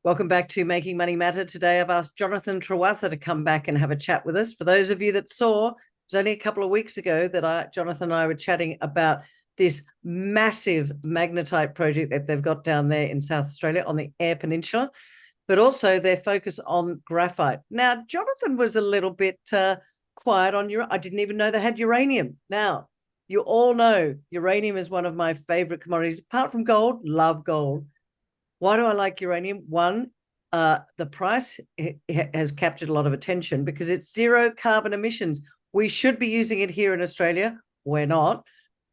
Welcome back to Making Money Matter. Today, I've asked Jonathan Trewatha to come back and have a chat with us. For those of you that saw, it was only a couple of weeks ago that Jonathan and I were chatting about this massive magnetite project that they've got down there in South Australia on the Eyre Peninsula, but also their focus on graphite. Now, Jonathan was a little bit quiet on I didn't even know they had uranium. Now, you all know uranium is one of my favorite commodities. Apart from gold, love gold. Why do I like uranium? One, the price has captured a lot of attention because it's zero carbon emissions. We should be using it here in Australia. We're not.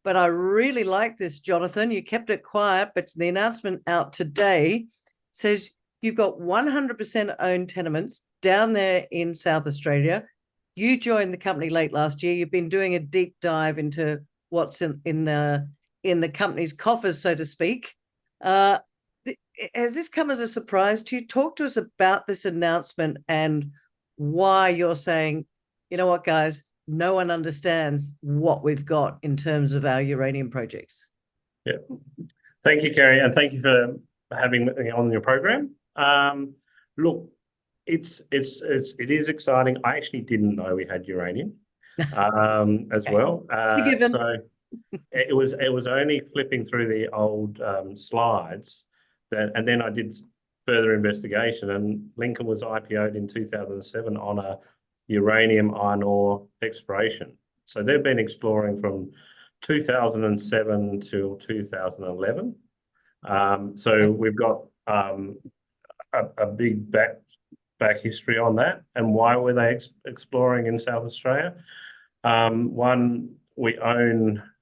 But I really like this, Jonathan. You kept it quiet, but the announcement out today says you've got 100% owned tenements down there in South Australia. You joined the company late last year. You've been doing a deep dive into what's in the company's coffers, so to speak. Has this come as a surprise to you? Talk to us about this announcement and why you're saying, you know what, guys, no one understands what we've got in terms of our uranium projects. Yeah. Thank you, Kerry, and thank you for having me on your program. Look, it is exciting. I actually didn't know we had uranium as well. So it was only flipping through the old slides and then I did further investigation, and Lincoln was IPO'd in 2007 on a uranium iron ore exploration. So they've been exploring from 2007 till 2011. So we've got a big back history on that. And why were they exploring in South Australia? One,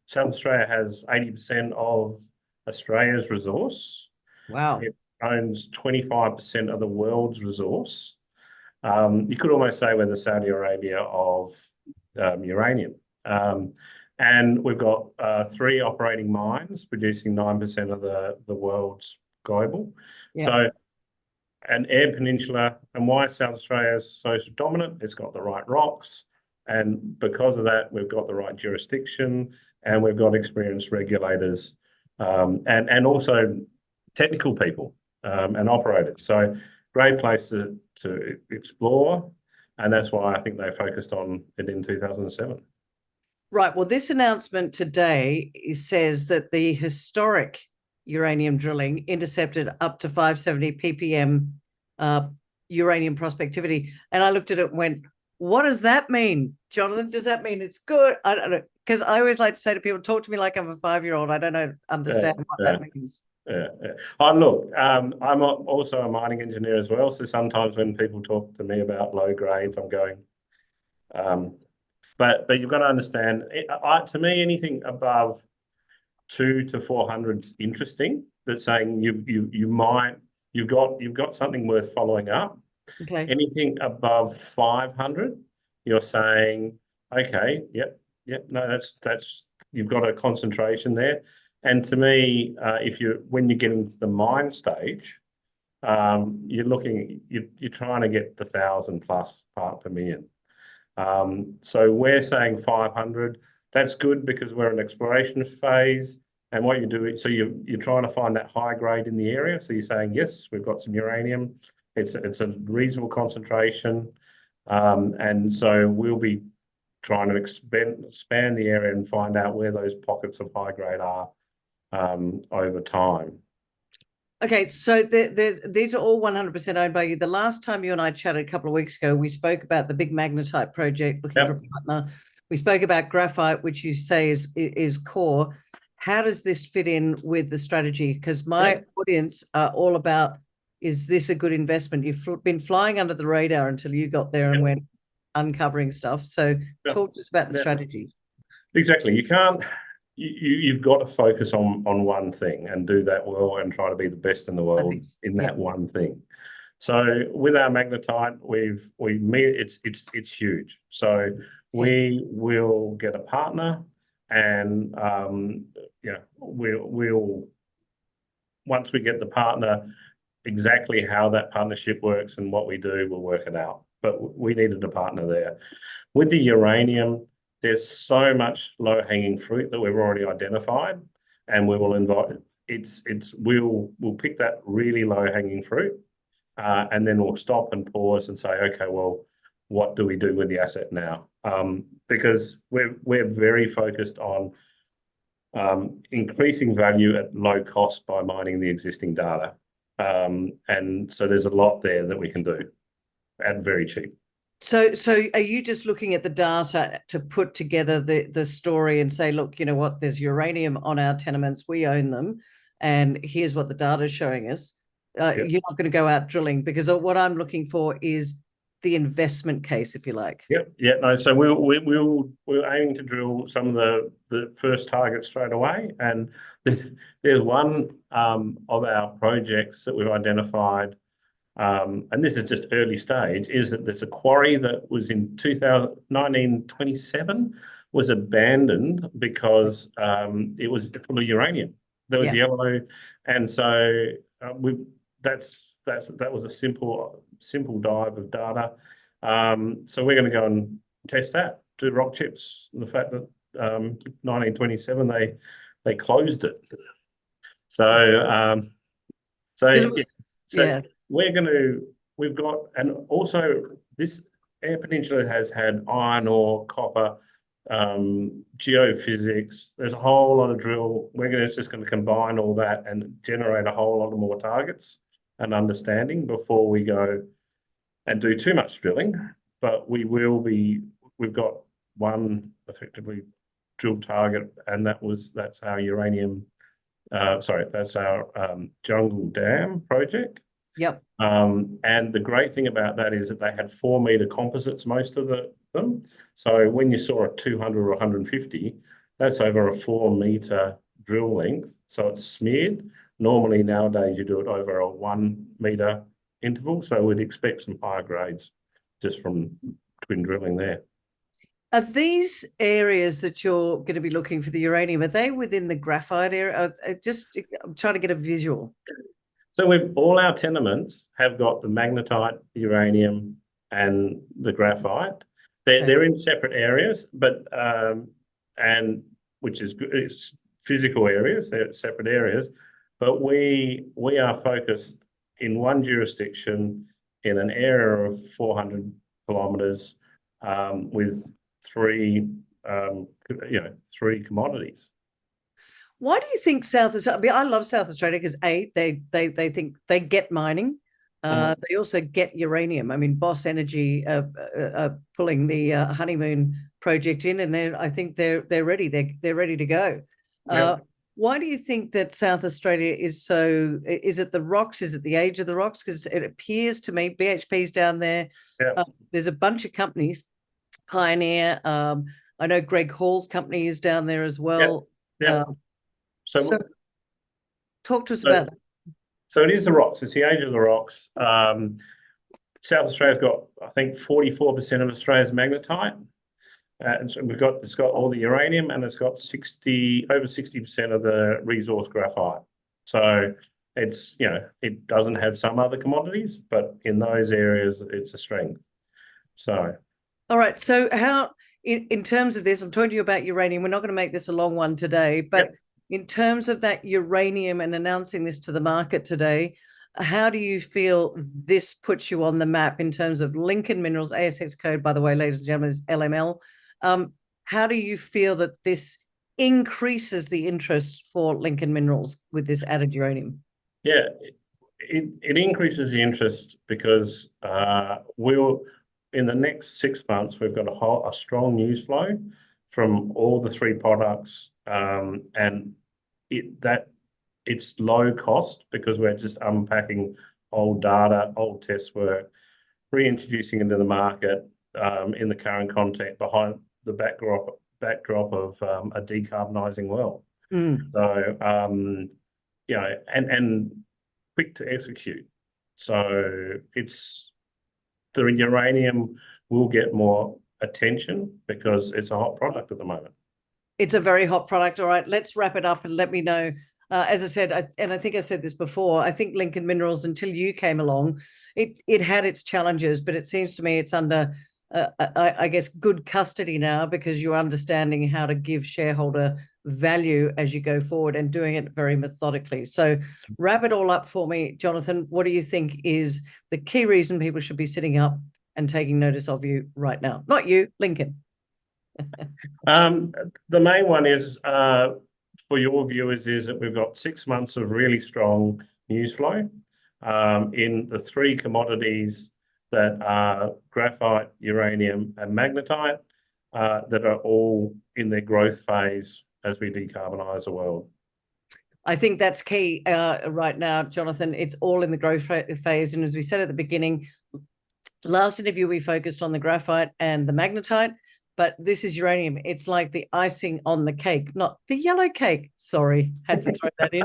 South Australia has 80% of Australia's resource. Wow. It owns 25% of the world's resource. You could almost say we're the Saudi Arabia of uranium. And we've got 3 operating mines producing 9% of the world's global. Yeah. So, an Eyre Peninsula, and why South Australia is so dominant, it's got the right rocks. And because of that, we've got the right jurisdiction, and we've got experienced regulators, and also technical people and operators. So great place to explore, and that's why I think they focused on it in 2007. Right. Well, this announcement today says that the historic uranium drilling intercepted up to 570 ppm uranium prospectivity. And I looked at it and went, what does that mean, Jonathan? Does that mean it's good? I don't know. Because I always like to say to people, talk to me like I'm a 5-year-old. I don't understand what that means. Yeah. Oh, look, I'm also a mining engineer as well. So sometimes when people talk to me about low grades, I'm going, but you've got to understand, to me, anything above 200 to 400 is interesting. That's saying you've got something worth following up. Okay. Anything above 500, you're saying, okay, yep, no, that's you've got a concentration there. And to me, when you're getting to the mine stage, you're trying to get the 1,000 plus part per million. So we're saying 500. That's good because we're in exploration phase, and what you do, so you're trying to find that high grade in the area. So you're saying, yes, we've got some uranium. It's a reasonable concentration, and so we'll be trying to expand the area and find out where those pockets of high grade are over time. Okay, so these are all 100% owned by you. The last time you and I chatted a couple of weeks ago, we spoke about the big magnetite project, looking for a partner. We spoke about graphite, which you say is core. How does this fit in with the strategy? Because my audience are all about, is this a good investment? You've been flying under the radar until you got there and went uncovering stuff. So talk to us about the strategy. Exactly. You've got to focus on one thing and do that well and try to be the best in the world in that one thing. So with our magnetite, it's huge. So we will get a partner, and we'll once we get the partner, exactly how that partnership works and what we do, we'll work it out. But we needed a partner there. With the uranium, there's so much low-hanging fruit that we've already identified, and we will we'll pick that really low-hanging fruit, and then we'll stop and pause and say, okay, well, what do we do with the asset now? Because we're very focused on increasing value at low cost by mining the existing data. And so there's a lot there that we can do at very cheap. So are you just looking at the data to put together the story and say, look, you know what, there's uranium on our tenements, we own them, and here's what the data is showing us. Yep. You're not going to go out drilling, because what I'm looking for is the investment case, if you like. Yep. Yeah. No. So we're aiming to drill some of the first targets straight away, and there's one of our projects that we've identified, and this is just early stage. Is that there's a quarry that was in 1927 was abandoned because it was full of uranium. There was yellow, and so that was a simple dive of data. So we're going to go and test that, do rock chips. The fact that 1927 they closed it. So we've got, and also this Eyre Peninsula has had iron ore, copper, geophysics. There's a whole lot of drill. Just going to combine all that and generate a whole lot of more targets and understanding before we go and do too much drilling. But we've got one effectively drilled target, and that's our uranium. That's our Jungle Dam project. Yep. And the great thing about that is that they had 4-meter composites, most of them. So when you saw a 200 or 150, that's over a 4-meter drill length. So it's smeared. Normally nowadays you do it over a 1-meter interval. So we'd expect some higher grades just from twin drilling there. Are these areas that you're going to be looking for the uranium, are they within the graphite area? I'm trying to get a visual. So all our tenements have got the magnetite, uranium, and the graphite. They're in separate areas, but and which is good. It's physical areas. They're separate areas, but we are focused in one jurisdiction in an area of 400 kilometres with three commodities. Why do you think South Australia? I mean, I love South Australia because they think they get mining. They also get uranium. I mean, Boss Energy pulling the Honeymoon project in, and I think they're ready. They're ready to go. Yep. Why do you think that South Australia is so? Is it the rocks? Is it the age of the rocks? Because it appears to me BHP's down there. Yep. There's a bunch of companies, Pioneer. I know Greg Hall's company is down there as well. Yep. So talk to us about that. So it is the rocks. It's the age of the rocks. South Australia's got, I think, 44% of Australia's magnetite. And so it's got all the uranium, and it's got over 60% of the resource graphite. So it's, it doesn't have some other commodities, but in those areas, it's a strength. So. All right. So how, in terms of this, I'm talking to you about uranium. We're not going to make this a long one today, but in terms of that uranium and announcing this to the market today, how do you feel this puts you on the map in terms of Lincoln Minerals? ASX code, by the way, ladies and gentlemen, is LML. How do you feel that this increases the interest for Lincoln Minerals with this added uranium? Yeah, it increases the interest because in the next 6 months, we've got a strong news flow from all the 3 products, and it's low cost because we're just unpacking old data, old test work, reintroducing into the market in the current context behind the backdrop of a decarbonising world. So and quick to execute. So the uranium will get more attention because it's a hot product at the moment. It's a very hot product. All right, let's wrap it up and let me know. As I said, and I think I said this before, I think Lincoln Minerals, until you came along, it had its challenges, but it seems to me it's under, I guess, good custody now because you're understanding how to give shareholder value as you go forward, and doing it very methodically. So wrap it all up for me, Jonathan. What do you think is the key reason people should be sitting up and taking notice of you right now? Not you, Lincoln. The main one is for your viewers is that we've got 6 months of really strong news flow in the three commodities that are graphite, uranium, and magnetite that are all in their growth phase as we decarbonize the world. I think that's key right now, Jonathan. It's all in the growth phase. And as we said at the beginning, last interview, we focused on the graphite and the magnetite, but this is uranium. It's like the icing on the cake, not the yellow cake. Sorry, had to throw that in.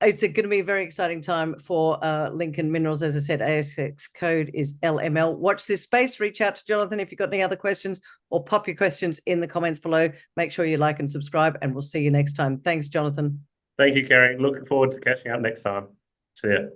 It's going to be a very exciting time for Lincoln Minerals. As I said, ASX code is LML. Watch this space. Reach out to Jonathan if you've got any other questions, or pop your questions in the comments below. Make sure you like and subscribe, and we'll see you next time. Thanks, Jonathan. Thank you, Kerry. Looking forward to catching up next time. See ya.